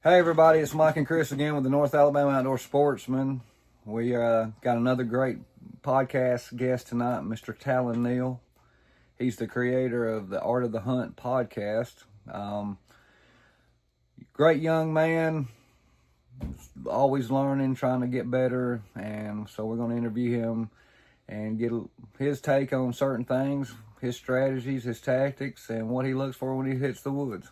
Hey everybody, it's Mike and Chris again with the North Alabama Outdoor Sportsman. We got another great podcast guest tonight, Mr. Talon Neal. He's the creator of the Art of the Hunt podcast. Great young man, always learning, trying to get better, and so we're going to interview him and get his take on certain things, his strategies, his tactics, and what he looks for when he hits the woods.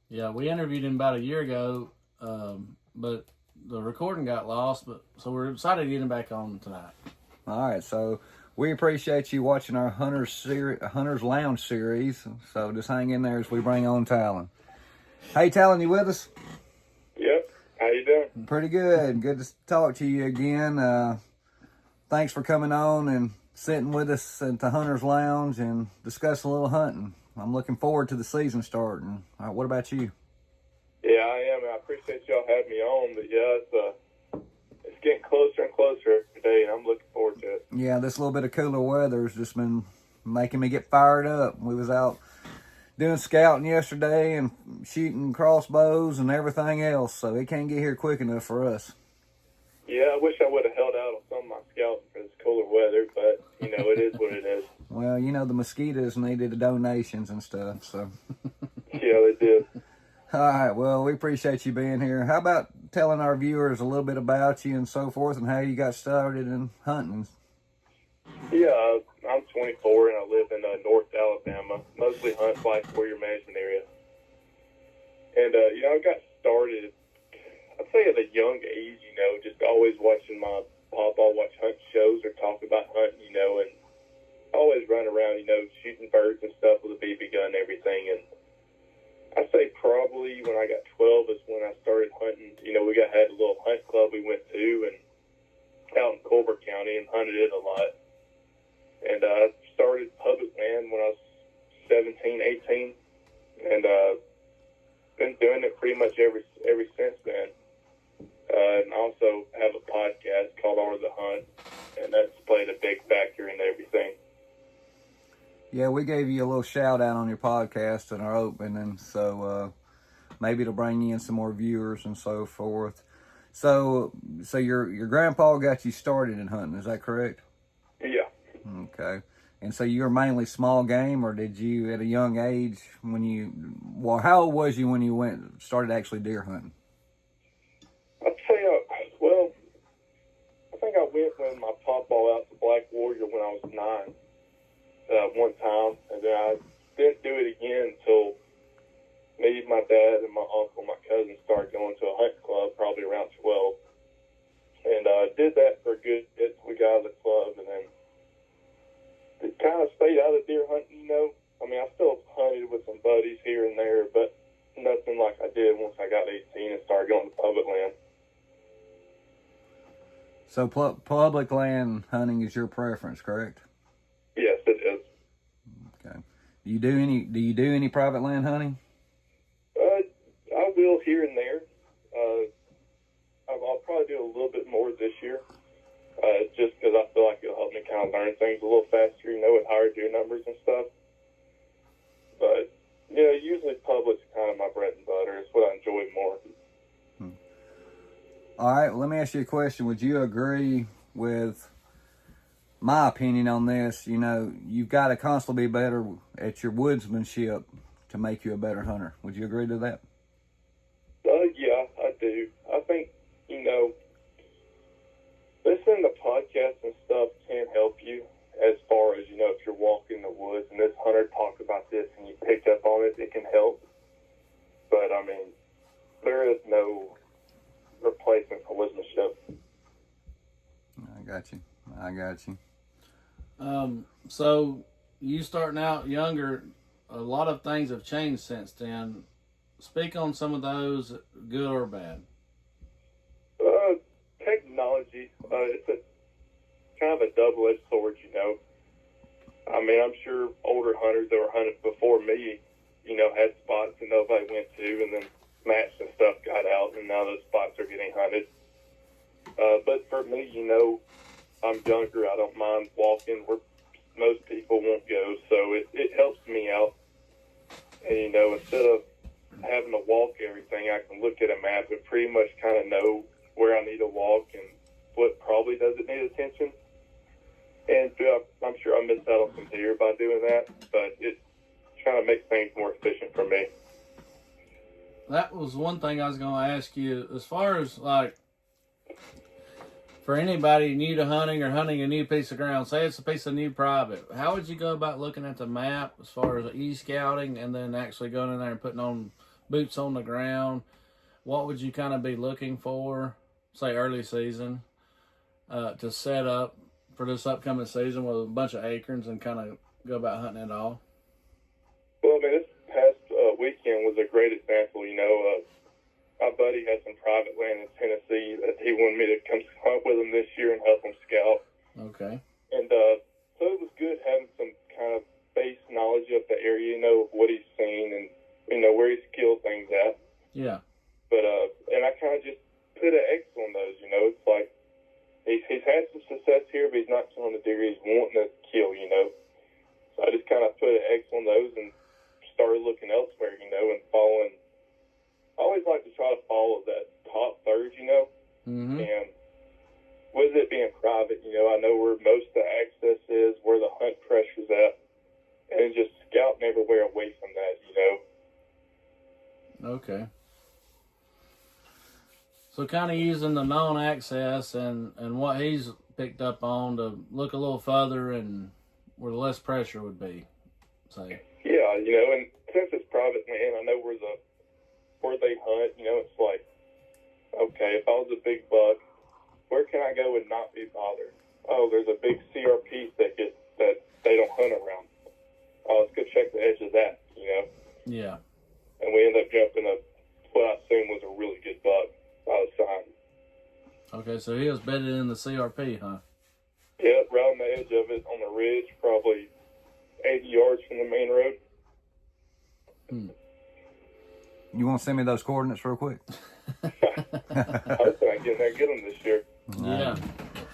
Yeah, we interviewed him about a year ago, but the recording got lost. So we're excited to get him back on tonight. All right, so we appreciate you watching our Hunters Lounge series. So just hang in there as we bring on Talon. Hey, Talon, you with us? Yep. How you doing? Pretty good. Good to talk to you again. Thanks for coming on and sitting with us at the Hunters Lounge and discussing a little hunting. I'm looking forward to the season starting. All right, what about you? Yeah, I am. I appreciate y'all having me on. But yeah, it's getting closer and closer every day, and I'm looking forward to it. Yeah, this little bit of cooler weather's just been making me get fired up. We was out doing scouting yesterday and shooting crossbows and everything else, so it can't get here quick enough for us. Yeah, I wish I would have held out on some of my scouting for this cooler weather, but, it is what it is. Well, the mosquitoes needed the donations and stuff, so. Yeah, they did. All right, well, we appreciate you being here. How about telling our viewers a little bit about you and so forth and how you got started in hunting? Yeah, I'm 24, and I live in North Alabama, mostly hunt Black Warrior Management area. And, I got started, I'd say at a young age, just always watching my papa watch hunt shows or talk about hunting, and always run around, shooting birds and stuff with a BB gun and everything. And I'd say probably when I got 12 is when I started hunting. We had a little hunt club we went to and out in Colbert County and hunted it a lot. And I started public land when I was 17, 18, and been doing it pretty much ever since then. And I also have a podcast called Art of the Hunt, and that's played a big factor in everything. Yeah, we gave you a little shout out on your podcast in our opening, so maybe it'll bring you in some more viewers and so forth. So your grandpa got you started in hunting, is that correct? Yeah. Okay. And so you were mainly small game, or did you at a young age how old was you when you started actually deer hunting? I'd say, I think I went when my papa out to Black Warrior when I was 9. One time, and then I didn't do it again until me, my dad, and my uncle, my cousin started going to a hunt club probably around 12. And did that for a good bit. We got out of the club, and then it kind of stayed out of deer hunting, I still hunted with some buddies here and there, but nothing like I did once I got 18 and started going to public land. So public land hunting is your preference, correct? Yes, it is. Okay. Do you do any private land hunting? I will here and there. I'll probably do a little bit more this year, just because I feel like it'll help me kind of learn things a little faster, with higher deer numbers and stuff. But, usually public's kind of my bread and butter. It's what I enjoy more. All right, well, let me ask you a question. Would you agree with my opinion on this? You've got to constantly be better at your woodsmanship to make you a better hunter. Would you agree to that? Yeah, I do. I think, listening to podcasts and stuff can help you as far as, if you're walking in the woods and this hunter talked about this and you picked up on it, it can help. But, there is no replacement for woodsmanship. I got you. So you starting out younger, a lot of things have changed since then. Speak on some of those, good or bad. Technology, it's a kind of a double-edged sword, I'm sure older hunters that were hunting before me, had spots that nobody went to, and then match and stuff got out, and now those spots are getting hunted. But for me, I'm younger. I don't mind walking where most people won't go, so it helps me out. And, instead of having to walk every everything. I can look at a map and pretty much kind of know where I need to walk and what probably doesn't need attention. And I'm sure I missed out on some deer by doing that, but it's trying to make things more efficient for me. That was one thing I was going to ask you. As far as, like, for anybody new to hunting or hunting a new piece of ground, say it's a piece of new private, how would you go about looking at the map as far as e-scouting and then actually going in there and putting on boots on the ground? What would you kind of be looking for, say early season, to set up for this upcoming season with a bunch of acorns and kind of go about hunting it all? Well, I mean, this past weekend was a great example. You know, my buddy had some private land in Tennessee that he wanted me to come hunt with him this year and help him scout. Okay. And so it was good having some kind of base knowledge of the area, you know, what he's seen and, you know, where he's killed things at. Yeah. But, and I kind of just put an X on those, you know. It's like he's had some success here, but he's not killing the deer he's wanting to kill, you know. So I just kind of put an X on those and started looking elsewhere, you know, and following. I always like to try to follow that top third, you know. Mm-hmm. And with it being private, you know, I know where most of the access is, where the hunt pressure's at, and just scouting everywhere away from that, you know. Okay. So kind of using the known access and what he's picked up on to look a little further and where the less pressure would be, say. Yeah, you know, and since it's private land, I know where they hunt, you know. It's like, okay, if I was a big buck, where can I go and not be bothered? Oh, there's a big CRP thicket that they don't hunt around. Oh, let's go check the edge of that, you know. Yeah. And we end up jumping what I assume was a really good buck by the sign. Okay, so he was bedded in the CRP, huh? Yeah, right on the edge of it, on the ridge, probably 80 yards from the main road. You want to send me those coordinates real quick? I was trying to get them this year. Yeah,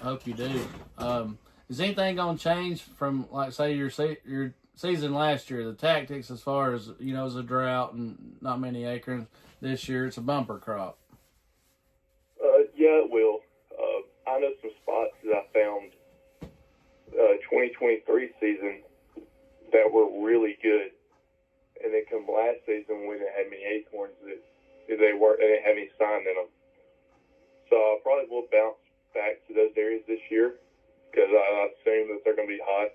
I hope you do. Is anything going to change from, like, say, your season last year, the tactics as far as, you know, as a drought and not many acorns? This year, it's a bumper crop. Yeah, it will. I know some spots that I found 2023 season that were really good. And then come last season, we didn't have many acorns they didn't have any sign in them. So I probably will bounce back to those areas this year because I assume that they're going to be hot.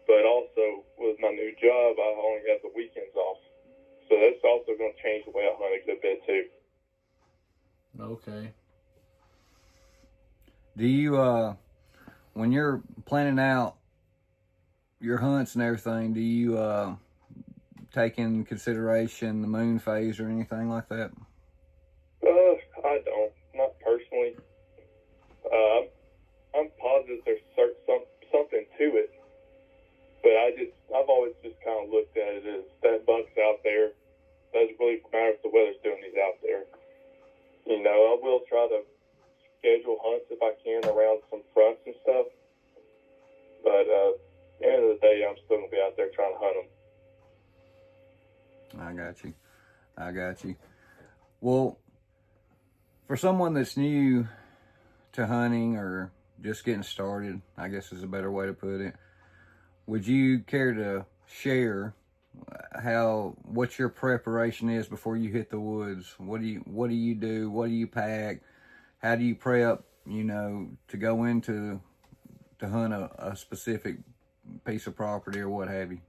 But also, with my new job, I only have the weekends off. So that's also going to change the way I hunt a good bit, too. Okay. Do you, when you're planning out your hunts and everything, do you take in consideration the moon phase or anything like that? I don't. Not personally. I'm positive there's something to it. But I've always just kind of looked at it as that buck's out there. Doesn't really matter if the weather's doing these out there. You know, I will try to schedule hunts if I can around some fronts and stuff. But at the end of the day, I'm still going to be out there trying to hunt them. I got you. Well, for someone that's new to hunting or just getting started, I guess is a better way to put it, would you care to share what your preparation is before you hit the woods? What do you do? What do you pack? How do you prep, you know, to go into to hunt a specific piece of property or what have you?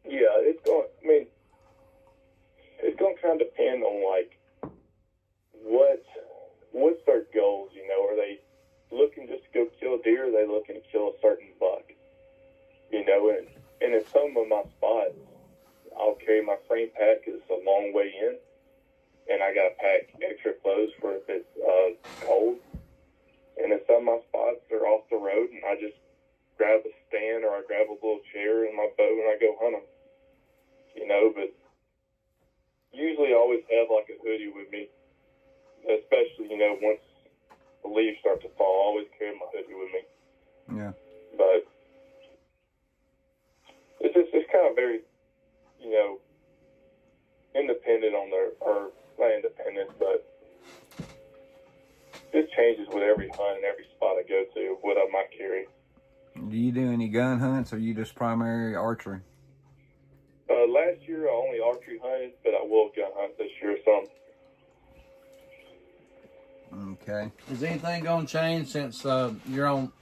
Yeah, it's going to kind of depend on, like, what's their goals, you know? Are they looking just to go kill a deer, or are they looking to kill a certain buck? You know, and in some of my spots, I'll carry my frame pack because it's a long way in, and I got to pack extra clothes for if it's cold. And in some of my spots, they're off the road, and I just grab a stand or I grab a little chair and my bow and I go hunt them. You know, but usually I always have like a hoodie with me, especially, you know, once the leaves start to fall. I always carry my hoodie with me. Yeah. But it's kind of very, you know, independent on their, or not independent, but it changes with every hunt and every spot I go to, what I might carry. Do you do any gun hunts, or you just primary archery? Last year I only archery hunted, but I will gun hunt this year some. Okay. Is anything going to change since you're on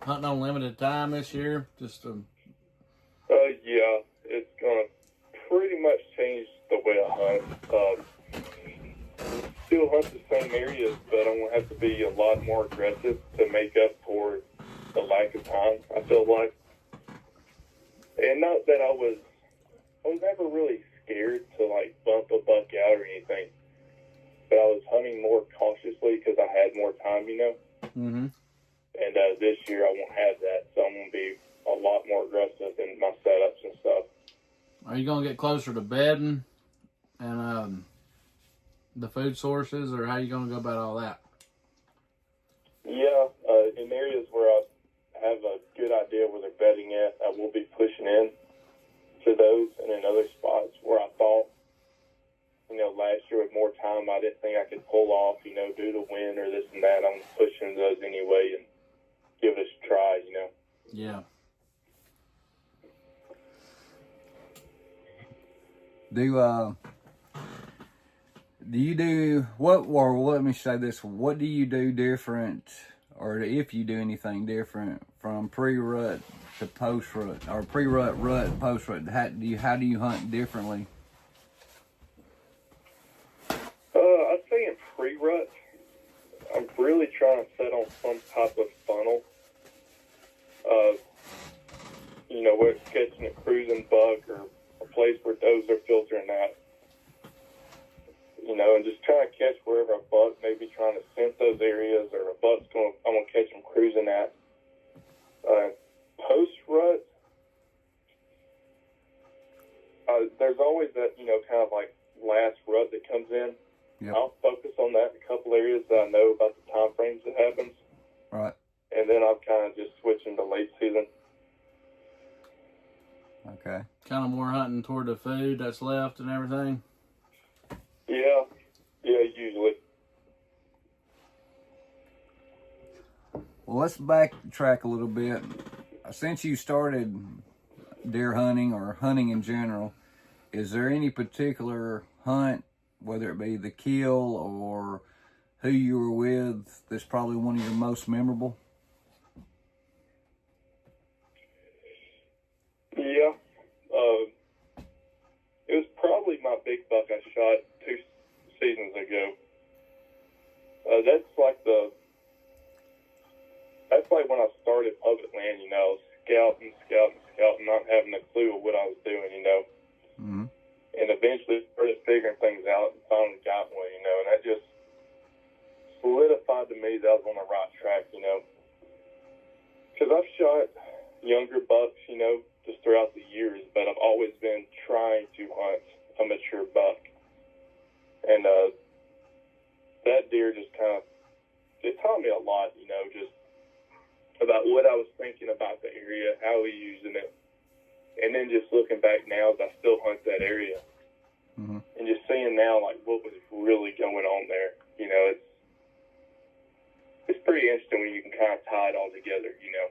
hunting on limited time this year? Yeah, it's gonna pretty much change the way I hunt. Still hunt the same areas, but I'm gonna have to be a lot more aggressive to make up for the lack of time, I feel like. And not that I was never really scared to like bump a buck out or anything, but I was hunting more cautiously because I had more time, you know. Mm-hmm. And this year I won't have that, so I'm gonna be a lot more aggressive in my setups and stuff. Are you going to get closer to bedding and the food sources, or how are you going to go about all that? Yeah, in areas where I have a good idea where they're bedding at, I will be pushing in to those, and in other spots where I thought, you know, last year with more time, I didn't think I could pull off, you know, due to wind or this and that. I'm pushing those anyway and give it a try, you know. Yeah. Do you do what? Or let me say this: what do you do different, or if you do anything different from pre-rut to post-rut, or pre-rut, rut, post-rut? How do you hunt differently? I'd say in pre-rut, I'm really trying to set on some type of funnel. You know, where it's catching a cruising buck or a place where does are filtering that. You know, and just trying to catch wherever a buck may be trying to scent those areas, or a buck's I'm going to catch them cruising at. Post-rut, there's always that, you know, kind of like last rut that comes in. Yep. I'll focus on that in a couple areas that I know about the time frames that happens. Right. And then I'm kind of just switching to late season. Okay. Kind of more hunting toward the food that's left and everything? Yeah, usually. Well, let's backtrack a little bit. Since you started deer hunting or hunting in general, is there any particular hunt, whether it be the kill or who you were with, that's probably one of your most memorable? Yeah. It was probably my big buck I shot 2 seasons ago. That's like when I started public land, you know, scouting, not having a clue of what I was doing, you know. Mm-hmm. And eventually started figuring things out and finally got one, you know, and that just solidified to me that I was on the right track, you know. Because I've shot younger bucks, you know, just throughout the years, but I've always been trying to hunt a mature buck. And that deer just it taught me a lot, you know, just about what I was thinking about the area, how we using it. And then just looking back now as I still hunt that area. Mm-hmm. And just seeing now, like, what was really going on there. You know, it's pretty interesting when you can kind of tie it all together, you know.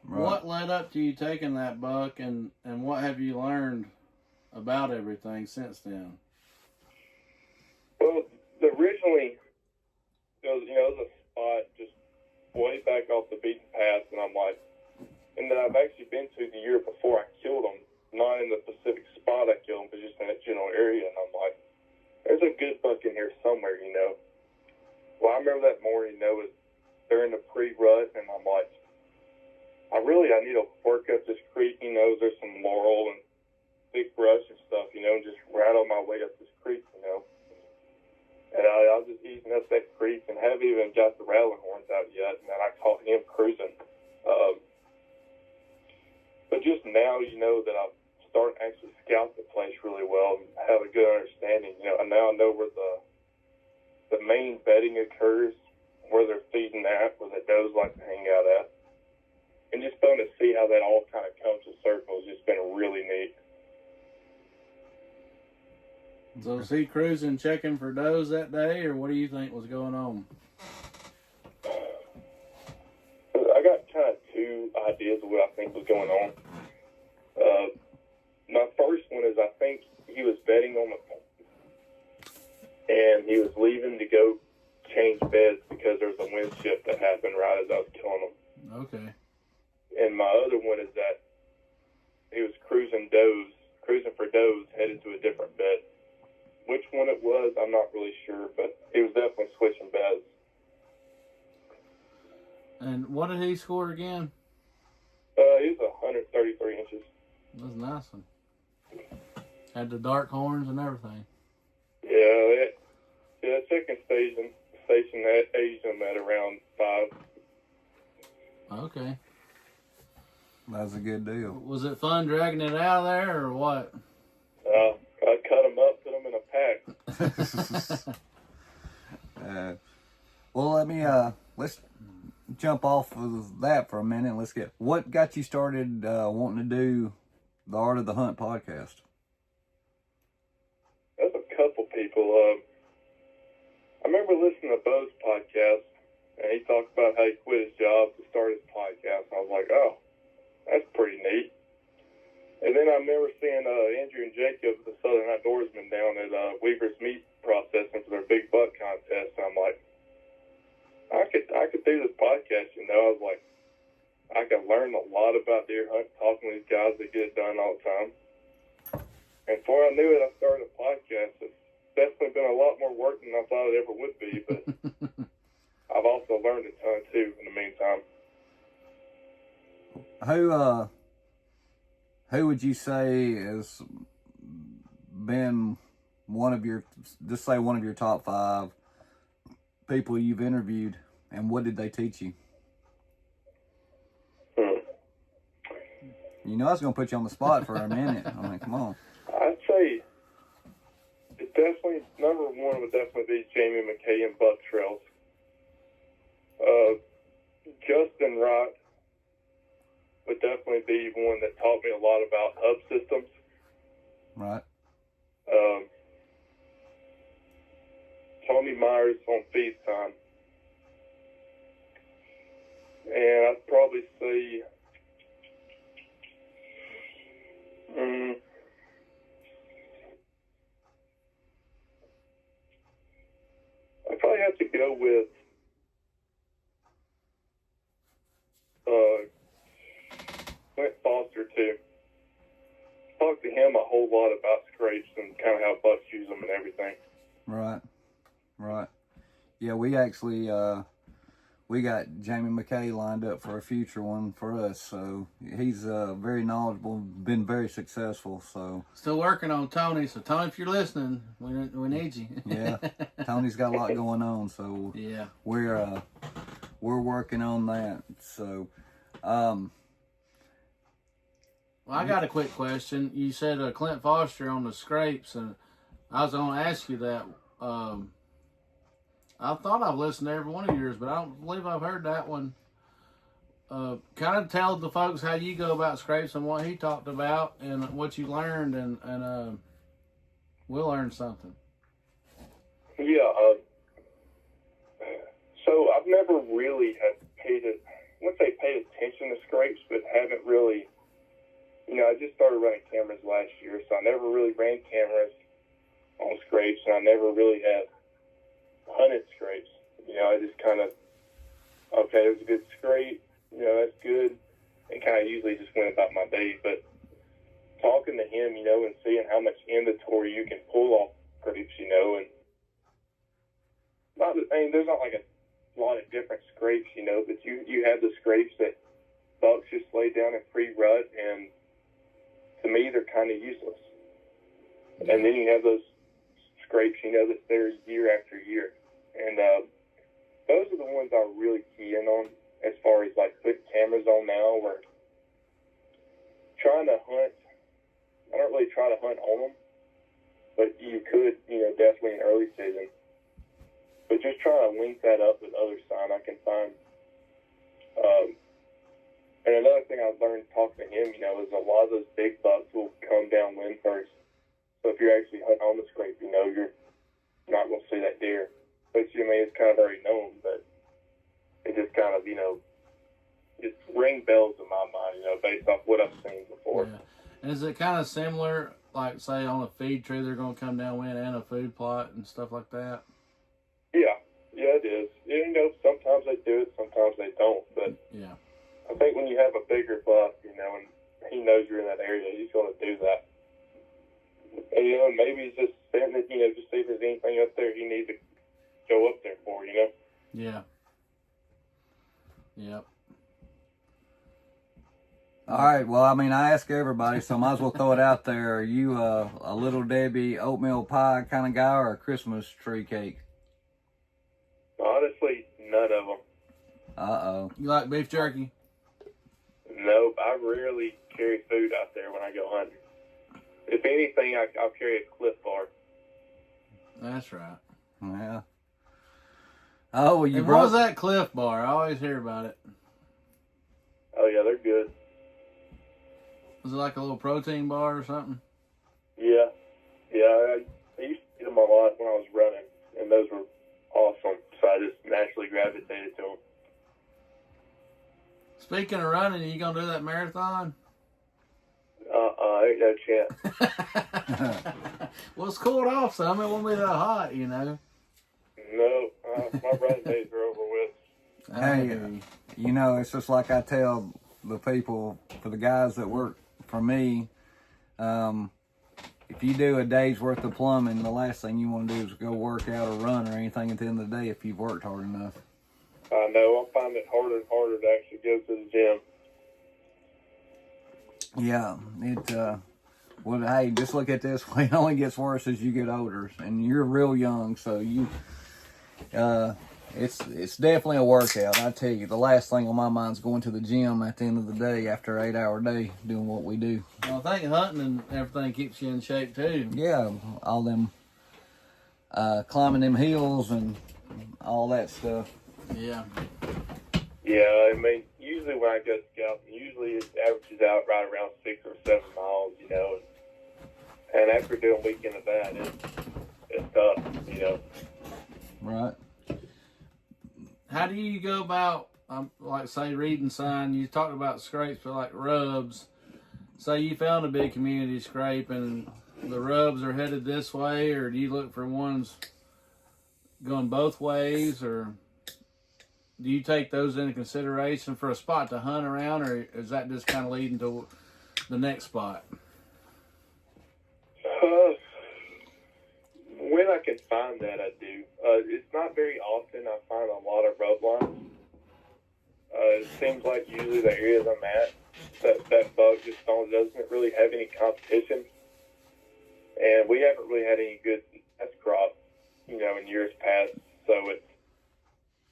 Right. What led up to you taking that buck, and what have you learned about everything since then? Well, originally, it was a spot just way back off the beaten path, and I'm like, and that I've actually been to the year before I killed them, not in the specific spot I killed them, but just in that general area, and I'm like, there's a good buck in here somewhere, you know. Well, I remember that morning, it was during the pre-rut, and I'm like, I need to work up this creek, you know, there's some laurel and thick brush and stuff, you know, and just rattle my way up this creek, you know. And I was just eating up that creek and haven't even got the rattling horns out yet, and then I caught him cruising. But just now, you know, that I'm starting to actually scout the place really well and have a good understanding, you know, and now I know where the main bedding occurs, where they're feeding at, where the does like to hang out at. And just fun to see how that all kind of comes to circle has just been really neat. So was he cruising, checking for does that day, or what do you think was going on? I got kind of two ideas of what I think was going on. My first one is I think he was betting on the and he was leaving to go change beds because there was a wind shift that happened right as I was killing him. Okay. And my other one is that he was cruising for does, headed to a different bed. Which one it was, I'm not really sure, but he was definitely switching beds. And what did he score again? He was 133 inches. That was a nice one. Had the dark horns and everything. Yeah, second station that aged him at around 5. Okay. That's a good deal. Was it fun dragging it out of there, or what? I cut him up, put him in a pack. Well, let's jump off of that for a minute. What got you started wanting to do the Art of the Hunt podcast? There's a couple people. I remember listening to Bo's podcast, and he talked about how he quit his job to start his podcast. I was like, oh, that's pretty neat. And then I remember seeing Andrew and Jacob, the Southern Outdoorsmen, down at Weaver's Meat Processing for their big buck contest. And I'm like, I could do this podcast, you know. I was like, I could learn a lot about deer hunting, talking to these guys that get it done all the time. And before I knew it, I started a podcast. It's definitely been a lot more work than I thought it ever would be, but I've also learned a ton too in the meantime. Who would you say has been one of your top 5 people you've interviewed, and what did they teach you? You know I was going to put you on the spot for a minute. I mean, come on. I'd say it definitely, number one would definitely be Jamie McKay and Buck Trails. Justin Wright would definitely be one that taught me a lot about hub systems. Right. Tony Myers on feed time. And I'd probably say I'd probably have to go with Clint Foster too. Talked to him a whole lot about scrapes and kind of how bucks use them and everything. Right. Yeah, we actually we got Jamie McKay lined up for a future one for us, so he's very knowledgeable, been very successful. So still working on Tony. So Tony, if you're listening, we need you. Yeah, Tony's got a lot going on, so yeah, we're working on that. So, well, I got a quick question. You said Clint Foster on the scrapes, and I was going to ask you that. I thought I've listened to every one of yours, but I don't believe I've heard that one. Kind of tell the folks how you go about scrapes and what he talked about and what you learned, and we'll learn something. Yeah. So I've never really I wouldn't say paid attention to scrapes, but haven't really, I just started running cameras last year, so I never really ran cameras on scrapes, and I never really have hunted scrapes. I just kind of, okay, there's a good scrape, that's good, and kind of usually just went about my day. But talking to him, and seeing how much inventory you can pull off scrapes, and there's not like a lot of different scrapes, but you have the scrapes that bucks just lay down in pre-rut, and to me, they're kind of useless. And then you have those scrapes, that's there year after year. And those are the ones I really key in on as far as like putting cameras on now, or trying to hunt. I don't really try to hunt on them, but you could, definitely in early season. But just trying to link that up with other sign I can find. And another thing I've learned talking to him, is a lot of those big bucks will come down wind first. So if you're actually hunting on the scrape, you know, you're not going to see that deer. Which, I mean, it's kind of already known, but it just kind of, you know, just ring bells in my mind, you know, based off what I've seen before. Yeah. And is it kind of similar, like, say, on a feed tree, they're going to come downwind and a food plot and stuff like that? Yeah, it is. You know, sometimes they do it, sometimes they don't. But yeah, I think when you have a bigger buck, you know, and he knows you're in that area, he's going to do that. And, you know, maybe he's just sitting it, you know, just see if there's anything up there he needs to go up there for, you know? Yeah. Yep. All right. Well, I mean, I ask everybody, so I might as well throw it out there. Are you a Little Debbie oatmeal pie kind of guy or a Christmas tree cake? Honestly, none of them. Uh-oh. You like beef jerky? Nope, I rarely carry food out there when I go hunting. If anything, I'll carry a Cliff Bar. That's right. Yeah. Oh, well, you And brought... what was that Cliff Bar? I always hear about it. Oh, yeah, they're good. Was it like a little protein bar or something? Yeah. I used to eat them a lot when I was running, and those were awesome. So I just naturally gravitated to them. Speaking of running, are you going to do that marathon? Ain't no chance. Well, it's cooled off some. It won't be that hot, you know. No, my running days are over with. Hey, you know, it's just like I tell the people, for the guys that work for me, if you do a day's worth of plumbing, the last thing you want to do is go work out or run or anything at the end of the day if you've worked hard enough. I know. I'm finding it harder and harder to actually go to the gym. Yeah, well, hey, just look at this way. It only gets worse as you get older, and you're real young, so it's definitely a workout. I tell you, the last thing on my mind is going to the gym at the end of the day after an 8-hour day doing what we do. Well, I think hunting and everything keeps you in shape too. Yeah, all them climbing them hills and all that stuff. Yeah. Yeah, I mean, usually when I go scouting, usually it averages out right around 6 or 7 miles, you know. And after doing a weekend of that, it's tough, you know. Right. How do you go about, like, say, reading sign? You talked about scrapes, but like rubs. Say you found a big community scrape and the rubs are headed this way, or do you look for ones going both ways, or do you take those into consideration for a spot to hunt around, or is that just kind of leading to the next spot? When I can find that, I do. It's not very often I find a lot of rub lines. It seems like usually the areas I'm at, that bug just doesn't really have any competition. And we haven't really had any good test crops, you know, in years past. So it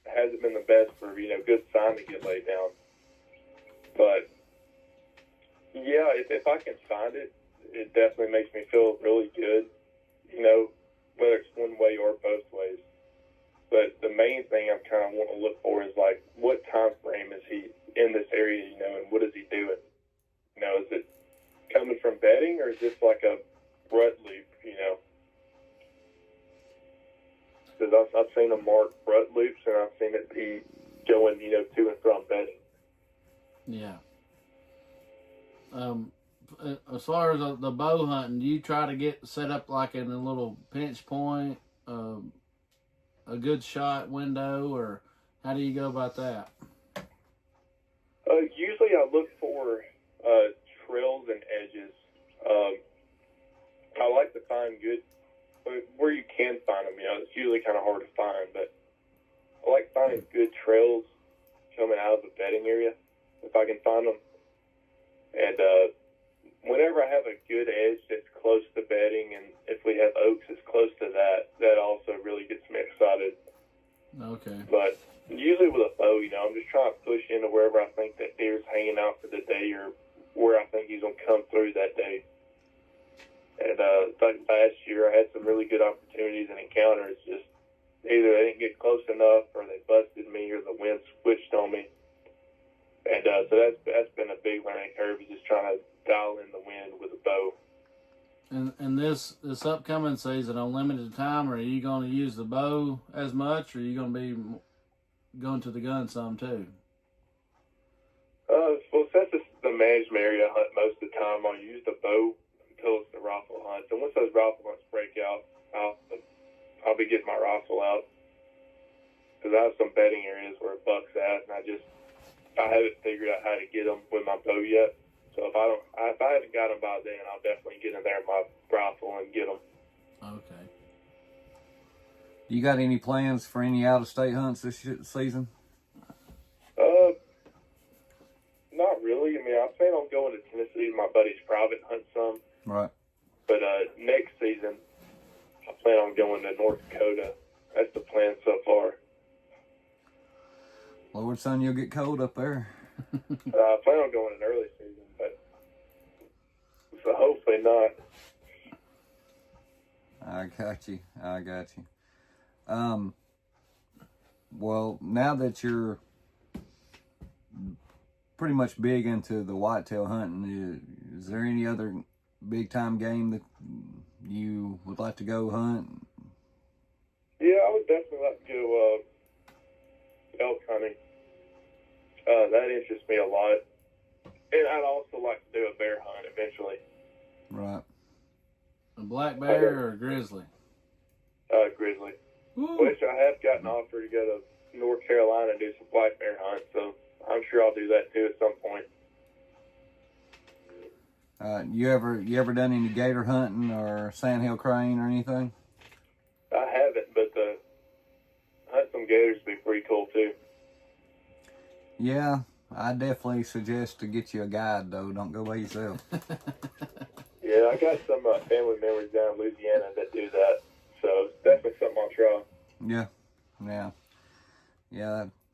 hasn't been the best for, you know, good sign to get laid down. But, yeah, if I can find it, it definitely makes me feel really good, you know, whether it's one way or both ways. But the main thing I'm kind of want to look for is, like, what time frame is he in this area, you know, and what is he doing? You know, is it coming from bedding, or is this like a rut loop, you know? Because I've seen him mark rut loops, and I've seen it be going, you know, to and from bedding. Yeah. As far as the bow hunting, do you try to get set up like in a little pinch point, a good shot window, or how do you go about that? Usually I look for trails and edges. I like to find good, where you can find them, you know, it's usually kind of hard to find, but I like finding good trails coming out of the bedding area, if I can find them. And whenever I have a good edge that's close to bedding, and if we have oaks that's close to that, that also really gets me excited. Okay. But usually with a bow, you know, I'm just trying to push into wherever I think that deer's hanging out for the day, or where I think he's going to come through that day. And like last year, I had some really good opportunities and encounters. Just either they didn't get close enough, or they busted me, or the wind switched on me. And so that's been a big learning curve, is just trying to dial in the wind with a bow. in this upcoming season on limited time, are you going to use the bow as much, or are you going to be going to the gun some too? Well, since it's the management area hunt most of the time, I'll use the bow until it's the rifle hunt. And once those rifle hunts break out, I'll be getting my rifle out. Because I have some bedding areas where a buck's at, and I haven't figured out how to get them with my bow yet. So if I haven't got them by then, I'll definitely get in there with my rifle and get them. Okay. You got any plans for any out-of-state hunts this season? Not really. I mean, I plan on going to Tennessee to my buddy's private hunt some. Right. But next season, I plan on going to North Dakota. That's the plan so far. Lord, son, you'll get cold up there. I plan on going in early season, but so hopefully not. I got you. Well, now that you're pretty much big into the whitetail hunting, is there any other big time game that you would like to go hunt? Yeah, I would definitely like to go elk hunting. That interests me a lot. And I'd also like to do a bear hunt eventually. Right. A black bear or a grizzly? Grizzly. Ooh. Which I have gotten offered to go to North Carolina and do some black bear hunts, so I'm sure I'll do that too at some point. You ever done any gator hunting or sandhill crane or anything? I haven't, but hunt some gators would be pretty cool too. Yeah, I definitely suggest to get you a guide though. Don't go by yourself. Yeah, I got some family members down in Louisiana that do that, so it's definitely something I'll try. Yeah.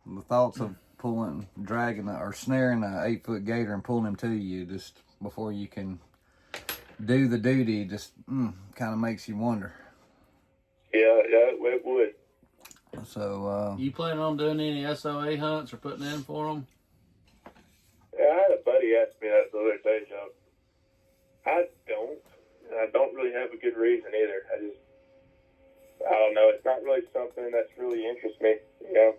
The thoughts of dragging or snaring an 8-foot gator and pulling him to you just before you can do the duty just kind of makes you wonder. Yeah, it would. So, You planning on doing any SOA hunts or putting in for them? Yeah, I had a buddy ask me that the other day, Joe. I don't really have a good reason either. I don't know. It's not really something that's really interests me, you know?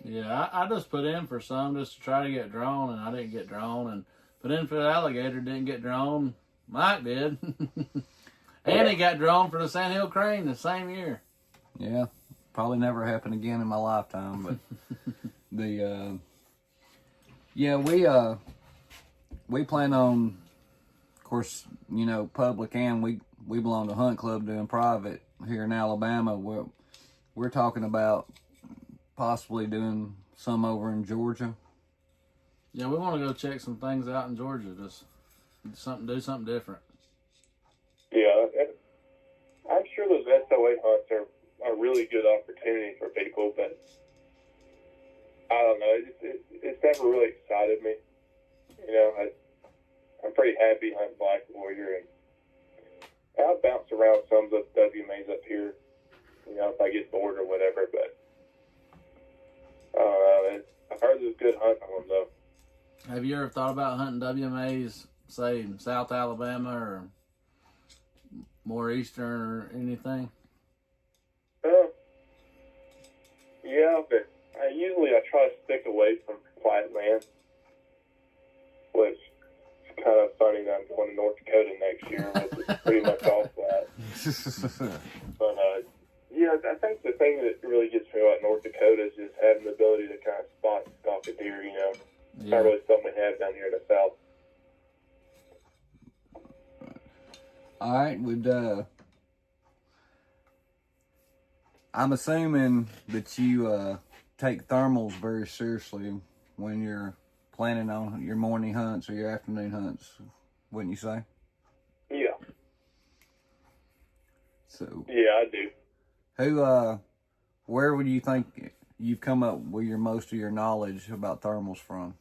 Yeah, I just put in for some just to try to get drawn, and I didn't get drawn. And put in for the alligator, didn't get drawn. Mike did. And he got drawn for the sandhill crane the same year. yeah, probably never happen again in my lifetime, but we plan on, of course, you know, public, and we belong to Hunt Club doing private here in Alabama. We're talking about possibly doing some over in Georgia. Yeah, we want to go check some things out in Georgia. Just do something different. Yeah, I'm sure those SOA hunts are a really good opportunity for people, but I don't know. It's never really excited me. You know, I'm pretty happy hunting Black Warrior, and I'll bounce around some of the WMAs up here, you know, if I get bored or whatever, but I don't know. I've heard there's good hunting on them, though. Have you ever thought about hunting WMAs, say, in South Alabama or more eastern or anything? Yeah, but I try to stick away from quiet land, which is kind of funny that I'm going to North Dakota next year, which is pretty much all flat. But, yeah, I think the thing that really gets me about North Dakota is just having the ability to kind of spot and stalk a deer, you know. It's not really something we have down here in the South. All right, I'm assuming that you take thermals very seriously when you're planning on your morning hunts or your afternoon hunts, wouldn't you say? Yeah. So. Yeah, I do. Where would you think you've come up with most of your knowledge about thermals from?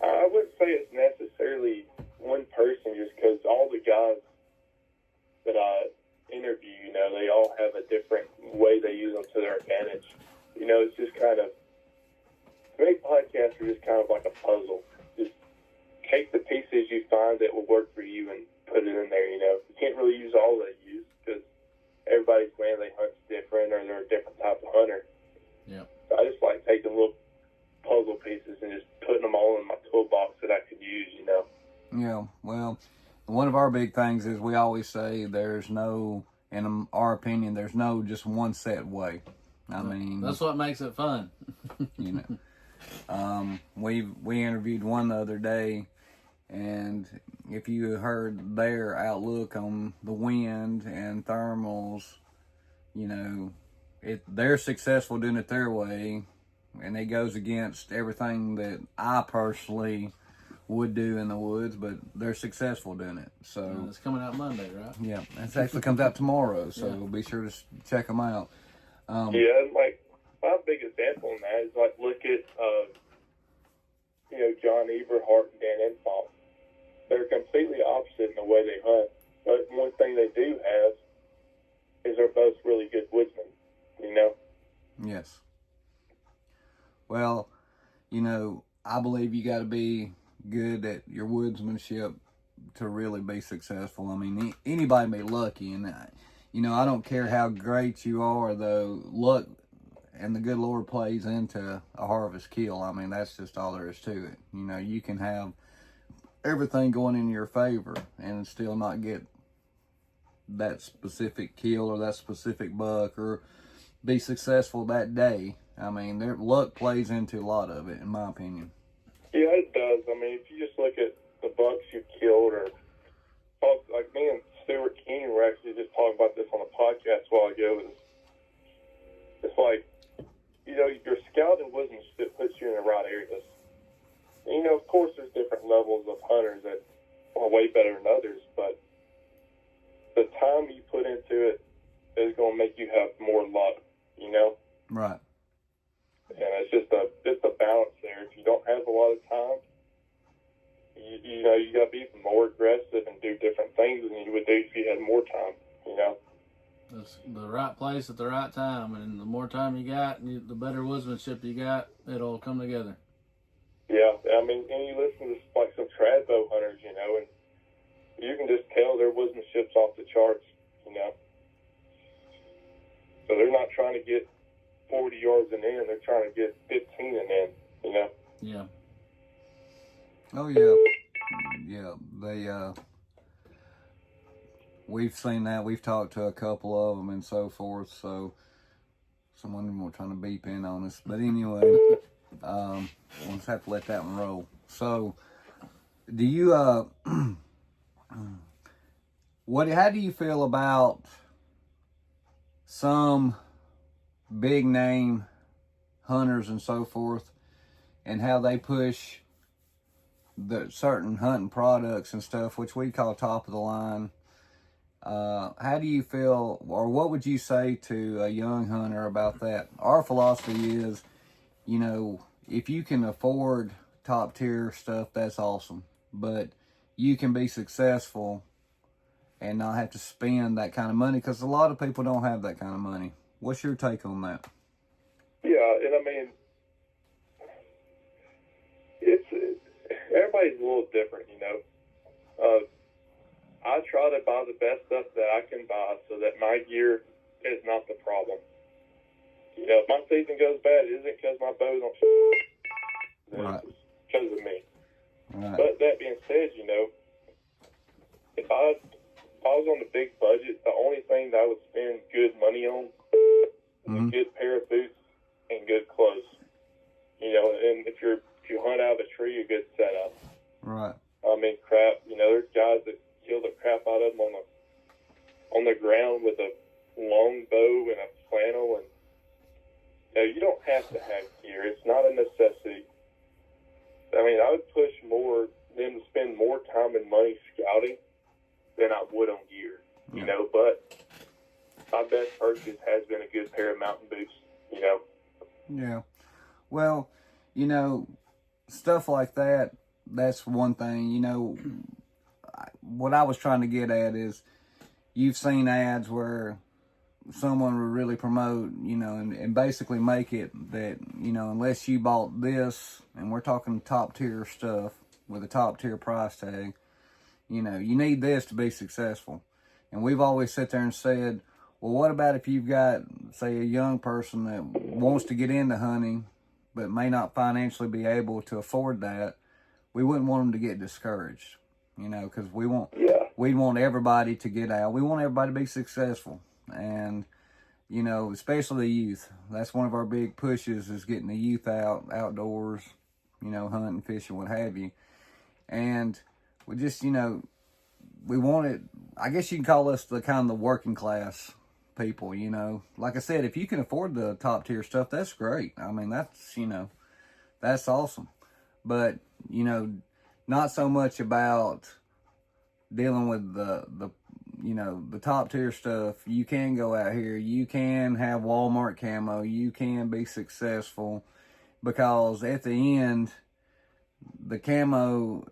I wouldn't say it's necessarily one person, just because all the guys that I interview, you know, they all have a different way they use them to their advantage. You know, it's just kind of, to make podcasts are just kind of like a puzzle. take the pieces you find that will work for you and put it in there. You can't really use all they use because everybody's melee hunt's different or they're a different type of hunter. Yeah. So I just like taking little puzzle pieces and just putting them all in my toolbox that I could use. Yeah, well, one of our big things is we always say there's no, in our opinion, there's no just one set way. I mean, that's what makes it fun. We interviewed one the other day, and if you heard their outlook on the wind and thermals, they're successful doing it their way, and it goes against everything that I personally would do in the woods, but they're successful doing it. So it's coming out Monday, right? Yeah, it actually comes out tomorrow, so be sure to check them out. And like my big example in that is like look at John Eberhart and Dan Infalt. They're completely opposite in the way they hunt, but one thing they do have is they're both really good woodsmen. Yes. Well, I believe you got to be good at your woodsmanship to really be successful. I mean, anybody may be lucky, and I don't care how great you are, though. Luck and the good Lord plays into a harvest kill. I mean, that's just all there is to it. You can have everything going in your favor and still not get that specific kill or that specific buck or be successful that day. I mean, their luck plays into a lot of it, in my opinion. Yeah, it does. I mean, if you just look at the bucks you killed, or like me and Stuart Keenan were actually just talking about this on a podcast a while ago. It's like, your scouting woodsmanship puts you in the right areas. And, of course, there's different levels of hunters that are way better than others, but the time you put into it is going to make you have more luck, Right. And it's just a balance there. If you don't have a lot of time, you got to be more aggressive and do different things than you would do if you had more time. It's the right place at the right time, and the more time you got, and the better woodsmanship you got, it'll come together. Yeah, I mean, and you listen to like some trad bow hunters, and you can just tell their woodsmanship's off the charts, So they're not trying to get 40 yards and in; they're trying to get 15 and in, Yeah. Oh yeah, yeah. We've seen that. We've talked to a couple of them and so forth. So someone more trying to beep in on us, but anyway, we'll just have to let that one roll. So, do you how do you feel about some big name hunters and so forth, and how they push the certain hunting products and stuff, which we call top of the line? How do you feel, or what would you say to a young hunter about that? Our philosophy is, if you can afford top tier stuff, that's awesome. But you can be successful and not have to spend that kind of money, because a lot of people don't have that kind of money. What's your take on that? Yeah, and I mean, everybody's a little different, I try to buy the best stuff that I can buy so that my gear is not the problem. If my season goes bad, it isn't because my bow don't Right. It's because of me. Right. But that being said, if I was on the big budget, the only thing that I would spend good money on is a good pair of boots and good clothes. And if you hunt out of a tree, a good setup. Right. I mean, there's guys that kill the crap out of them on the ground with a long bow and a flannel, and you don't have to have gear. It's not a necessity. I mean, I would push more them to spend more time and money scouting than I would on gear. But my best purchase has been a good pair of mountain boots. Yeah. Well, stuff like that, that's one thing. What I was trying to get at is, you've seen ads where someone would really promote, and basically make it that, unless you bought this, and we're talking top tier stuff, with a top tier price tag. You know, you need this to be successful. And we've always sat there and said, well, what about if you've got, say, a young person that wants to get into hunting, but may not financially be able to afford that? We wouldn't want them to get discouraged, you know, because we want everybody to get out. We want everybody to be successful. And, you know, especially the youth. That's one of our big pushes, is getting the youth out, outdoors, you know, hunting, fishing, what have you. And we just, you know, we want it. I guess you can call us the kind of the working class people, you know. Like I said, if you can afford the top tier stuff, that's great. I mean, that's, you know, that's awesome. But, you know, not so much about dealing with the you know, the top tier stuff. You can go out here. You can have Walmart camo. You can be successful, because at the end, the camo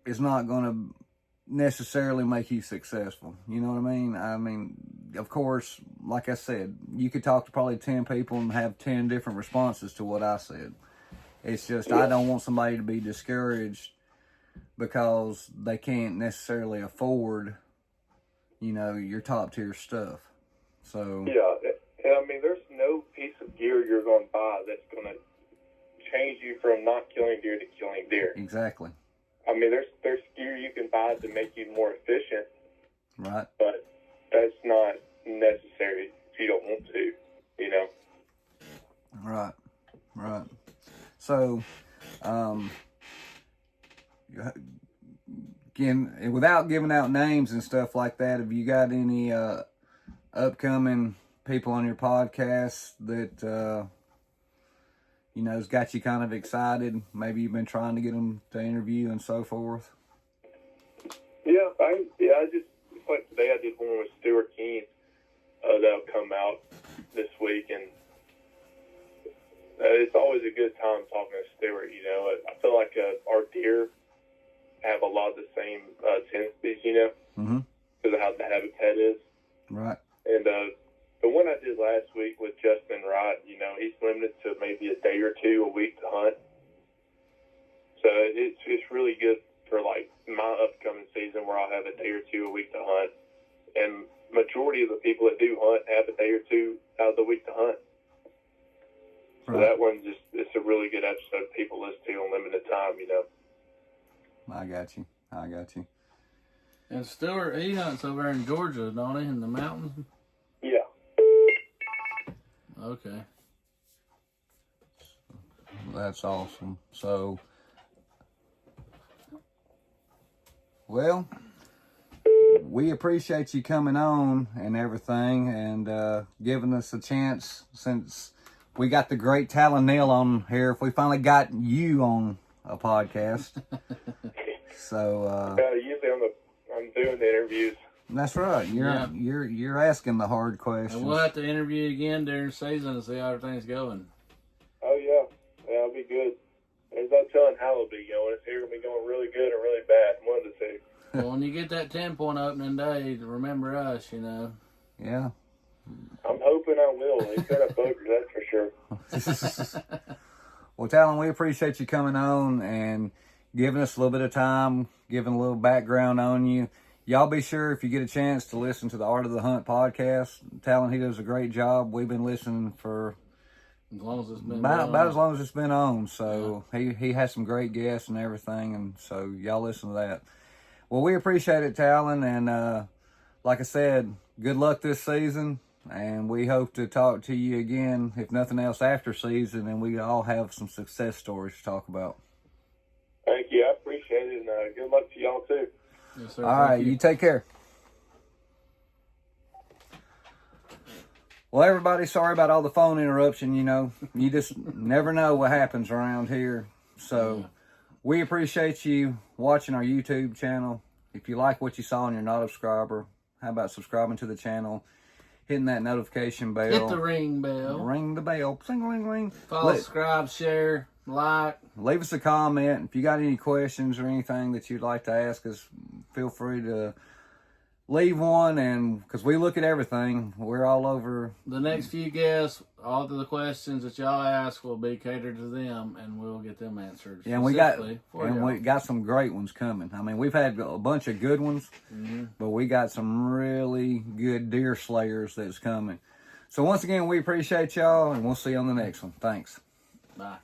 is not going to necessarily make you successful. You know what I mean? I mean, of course, like I said, you could talk to probably 10 people and have 10 different responses to what I said. It's just, I don't want somebody to be discouraged because they can't necessarily afford, you know, your top tier stuff. So yeah, and I mean, there's no piece of gear you're going to buy that's going to change you from not killing deer to killing deer. Exactly. I mean, there's gear you can buy to make you more efficient, Right. but that's not necessary if you don't want to, you know. Right. Right. So, again, without giving out names and stuff like that, have you got any upcoming people on your podcast that you know, has got you kind of excited? Maybe you've been trying to get them to interview and so forth. Yeah, I just, like today I did one with Stuart Keene that'll come out this week, and it's always a good time talking to Stuart. You know, I feel like our deer have a lot of the same tendencies, you know, because of how the habitat is. Right. And the one I did last week with Justin Wright, you know, he's limited to maybe a day or two a week to hunt. So it's really good for, like, my upcoming season where I'll have a day or two a week to hunt. And majority of the people that do hunt have a day or two out of the week to hunt. So Right. that one it's a really good episode people listen to on limited time, you know. I got you. And Stuart, he hunts over in Georgia, don't he, in the mountains? Yeah. Okay. That's awesome. So, well, we appreciate you coming on and everything, and giving us a chance, since we got the great Talon Neal on here. If we finally got you on a podcast. So usually I'm doing the interviews. that's right. You're asking the hard questions. And we'll have to interview you again during season to see how everything's going. Oh yeah, it'll be good. There's no telling how it'll be going. It's either gonna be going really good or really bad. One of the two. Well, when you get that 10-point opening day, remember us, you know. Yeah. I'm hoping I will. He's got a booger, that's for sure. Well, Talon, we appreciate you coming on and giving us a little bit of time, giving a little background on you. Y'all be sure, if you get a chance, to listen to the Art of the Hunt podcast. Talon, he does a great job. We've been listening for as long as it's been about as long as it's been on. So he has some great guests and everything, and so y'all listen to that. Well, we appreciate it, Talon, and like I said, good luck this season, and we hope to talk to you again, if nothing else, after season, and we all have some success stories to talk about. Thank you. I appreciate it, and good luck to y'all too. Yes, sir. All right, you take care. Well, everybody, sorry about all the phone interruption. You know, you just never know what happens around here. So we appreciate you watching our YouTube channel. If you like what you saw and you're not a subscriber, how about subscribing to the channel, hitting that notification bell. Hit the ring bell. Ring the bell. Sing, ring, ring. Follow, subscribe, share, like. Leave us a comment. If you got any questions or anything that you'd like to ask us, feel free to leave one, and because we look at everything, we're all over. The next few guests, all of the questions that y'all ask will be catered to them, and we'll get them answered. Yeah, and we got some great ones coming. I mean, we've had a bunch of good ones, but we got some really good deer slayers that's coming. So once again, we appreciate y'all, and we'll see you on the next one. Thanks. Bye.